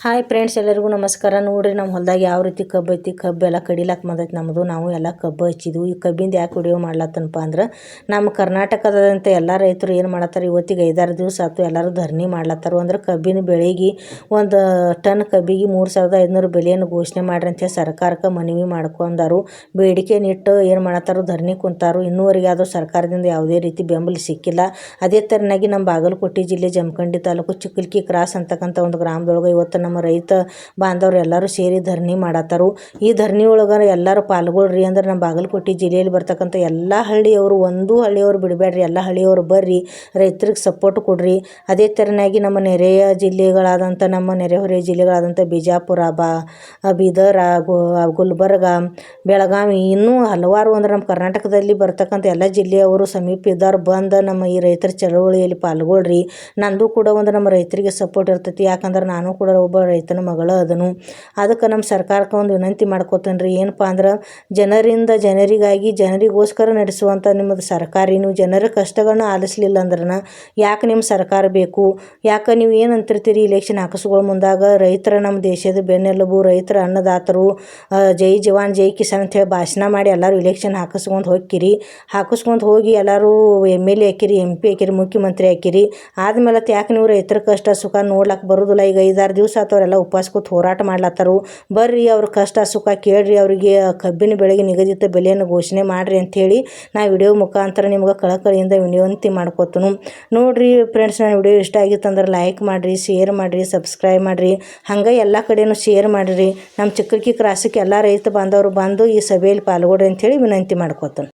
Hi friends, ಎಲ್ಲರಿಗೂ ನಮಸ್ಕಾರ. ನೋಡ್ರಿ ನಮ್ಮ ಹೊಲದಾಗ ಯಾವ ರೀತಿ ಕಬ್ಬು ಐತಿ. ಕಬ್ಬು ಎಲ್ಲ ಕಡಿಲಾಕ್ ಬಂದೈತಿ ನಮ್ಮದು. ನಾವು ಎಲ್ಲ ಕಬ್ಬು ಹಚ್ಚಿದ್ವು. ಈ ಕಬ್ಬಿಂದ ಯಾಕೆ ವಿಡಿಯೋ ಮಾಡ್ಲತ್ತನಪ್ಪ ಅಂದ್ರೆ, ನಮ್ಮ ಕರ್ನಾಟಕದಂತೆ ಎಲ್ಲ ರೈತರು ಏನು ಮಾಡತ್ತಾರೆ, ಇವತ್ತಿಗೆ 5-6 ದಿವಸ ಆಯ್ತು ಎಲ್ಲರೂ ಧರಣಿ ಮಾಡ್ಲತ್ತಾರು. ಅಂದ್ರೆ ಕಬ್ಬಿನ ಬೆಳೆಗೆ ಒಂದು ಟನ್ ಕಬ್ಬಿಗೆ 3,500 ಬೆಲೆಯನ್ನು ಘೋಷಣೆ ಮಾಡ್ರಿ ಅಂತೇಳಿ ಸರ್ಕಾರಕ್ಕೆ ಮನವಿ ಮಾಡ್ಕೊಂಡಾರು. ಬೇಡಿಕೆ ನಿಟ್ಟು ಏನು ಮಾಡತ್ತಾರು, ಧರಣಿ ಕುಂತಾರು. ಇನ್ನೂವರೆಗೆ ಅದು ಸರ್ಕಾರದಿಂದ ಯಾವುದೇ ರೀತಿ ಬೆಂಬಲ ಸಿಕ್ಕಿಲ್ಲ. ಅದೇ ಥರನಾಗಿ ನಮ್ಮ ಬಾಗಲಕೋಟೆ ಜಿಲ್ಲೆ ಜಮಖಂಡಿ ತಾಲೂಕು ಚಿಕ್ಕಲ್ಕಿ ಕ್ರಾಸ್ ಅಂತಕ್ಕಂಥ ಒಂದು ಗ್ರಾಮದೊಳಗೆ ಇವತ್ತು ನಮ್ಮ ರೈತ ಬಾಂಧವರು ಎಲ್ಲರೂ ಸೇರಿ ಧರಣಿ ಮಾಡತ್ತಾರು. ಈ ಧರಣಿ ಒಳಗೆ ಎಲ್ಲರೂ ಪಾಲ್ಗೊಳ್ರಿ. ಅಂದ್ರೆ ನಮ್ಮ ಬಾಗಲಕೋಟೆ ಜಿಲ್ಲೆಯಲ್ಲಿ ಬರ್ತಕ್ಕಂಥ ಎಲ್ಲ ಹಳ್ಳಿಯವರು, ಒಂದು ಹಳ್ಳಿಯವರು ಬಿಡಬೇಡ್ರಿ, ಎಲ್ಲ ಹಳ್ಳಿಯವರು ಬರ್ರಿ, ರೈತರಿಗೆ ಸಪೋರ್ಟ್ ಕೊಡ್ರಿ. ಅದೇ ಥರನಾಗಿ ನಮ್ಮ ನೆರೆಯ ಜಿಲ್ಲೆಗಳಾದಂಥ ನೆರೆಹೊರೆಯ ಜಿಲ್ಲೆಗಳಾದಂಥ ಬಿಜಾಪುರ, ಬೀದರ, ಗುಲ್ಬರ್ಗ, ಬೆಳಗಾವಿ, ಇನ್ನೂ ಹಲವಾರು ಅಂದ್ರೆ ನಮ್ಮ ಕರ್ನಾಟಕದಲ್ಲಿ ಬರ್ತಕ್ಕಂಥ ಎಲ್ಲ ಜಿಲ್ಲೆಯವರು ಸಮೀಪ ಇದ್ದವ್ರು ಬಂದು ನಮ್ಮ ಈ ರೈತರ ಚಳವಳಿಯಲ್ಲಿ ಪಾಲ್ಗೊಳ್ರಿ. ನಂದು ಕೂಡ ಒಂದು ನಮ್ಮ ರೈತರಿಗೆ ಸಪೋರ್ಟ್ ಇರ್ತೈತಿ. ಯಾಕಂದ್ರೆ ನಾನು ಕೂಡ ಒಬ್ಬ ರೈತನ ಮಗಳು ಅದನು. ಅದಕ್ಕೆ ನಮ್ಮ ಸರ್ಕಾರಕ್ಕೆ ಒಂದು ವಿನಂತಿ ಮಾಡ್ಕೋತೇನೆ ರೀ. ಏನಪ್ಪ ಅಂದ್ರೆ, ಜನರಿಂದ ಜನರಿಗಾಗಿ ಜನರಿಗೋಸ್ಕರ ನಡೆಸುವಂಥ ನಿಮ್ಮದು ಸರ್ಕಾರ, ನೀವು ಜನರ ಕಷ್ಟಗಳನ್ನ ಆಲಿಸಲಿಲ್ಲ ಅಂದ್ರೆ ಯಾಕೆ ನಿಮ್ಮ ಸರ್ಕಾರ ಬೇಕು? ಯಾಕೆ ನೀವು ಏನು ಅಂತಿರ್ತೀರಿ ಇಲೆಕ್ಷನ್ ಹಾಕಿಸ್ಕೊಳ್ಳೋ ಮುಂದಾಗ, ರೈತರ ನಮ್ಮ ದೇಶದ ಬೆನ್ನೆಲುಬು, ರೈತರ ಅನ್ನದಾತರು, ಜೈ ಜವಾನ್ ಜೈ ಕಿಸಾನ್ ಅಂತೇಳಿ ಭಾಷಣ ಮಾಡಿ ಎಲ್ಲರೂ ಇಲೆಕ್ಷನ್ ಹಾಕಿಸ್ಕೊಂಡು ಹಾಕಿಸ್ಕೊಂಡು ಹೋಗಿ ಎಲ್ಲರೂ MLA ಹಾಕಿರಿ, MP ಹಾಕಿರಿ, ಮುಖ್ಯಮಂತ್ರಿ ಹಾಕಿರಿ. ಆದಮೇಲೆ ಯಾಕೆ ನೀವು ರೈತರ ಕಷ್ಟ ಸುಖ ನೋಡ್ಲಕ್ಕೆ ಬರೋದಿಲ್ಲ? ಈಗ 5-6 ದಿವಸ ಆತವರೆಲ್ಲ ಉಪವಾಸ ಕೂತು ಹೋರಾಟ ಮಾಡ್ಲತ್ತಾರು. ಬರ್ರಿ, ಅವ್ರ ಕಷ್ಟ ಸುಖ ಕೇಳ್ರಿ, ಅವರಿಗೆ ಕಬ್ಬಿನ ಬೆಳೆಗೆ ನಿಗದಿತ ಬೆಲೆಯನ್ನು ಘೋಷಣೆ ಮಾಡಿರಿ ಅಂಥೇಳಿ ನಾ ವಿಡಿಯೋ ಮುಖಾಂತರ ನಿಮ್ಗೆ ಕಳಕಳಿಯಿಂದ ವಿನಂತಿ ಮಾಡ್ಕೊತನು. ನೋಡಿರಿ ಫ್ರೆಂಡ್ಸ್, ನಾನು ವಿಡಿಯೋ ಇಷ್ಟ ಆಗಿತ್ತು ಅಂದ್ರೆ ಲೈಕ್ ಮಾಡಿರಿ, ಶೇರ್ ಮಾಡಿರಿ, ಸಬ್ಸ್ಕ್ರೈಬ್ ಮಾಡಿರಿ. ಹಂಗೆ ಎಲ್ಲ ಕಡೆಯೂ ಶೇರ್ ಮಾಡಿರಿ. ನಮ್ಮ ಚಿಕ್ಕಲ್ಕಿ ಕ್ರಾಸಿಗೆ ಎಲ್ಲ ರೈತ ಬಾಂಧವರು ಬಂದು ಈ ಸಭೆಯಲ್ಲಿ ಪಾಲ್ಗೊಳ್ರಿ ಅಂಥೇಳಿ ವಿನಂತಿ ಮಾಡ್ಕೊತನು.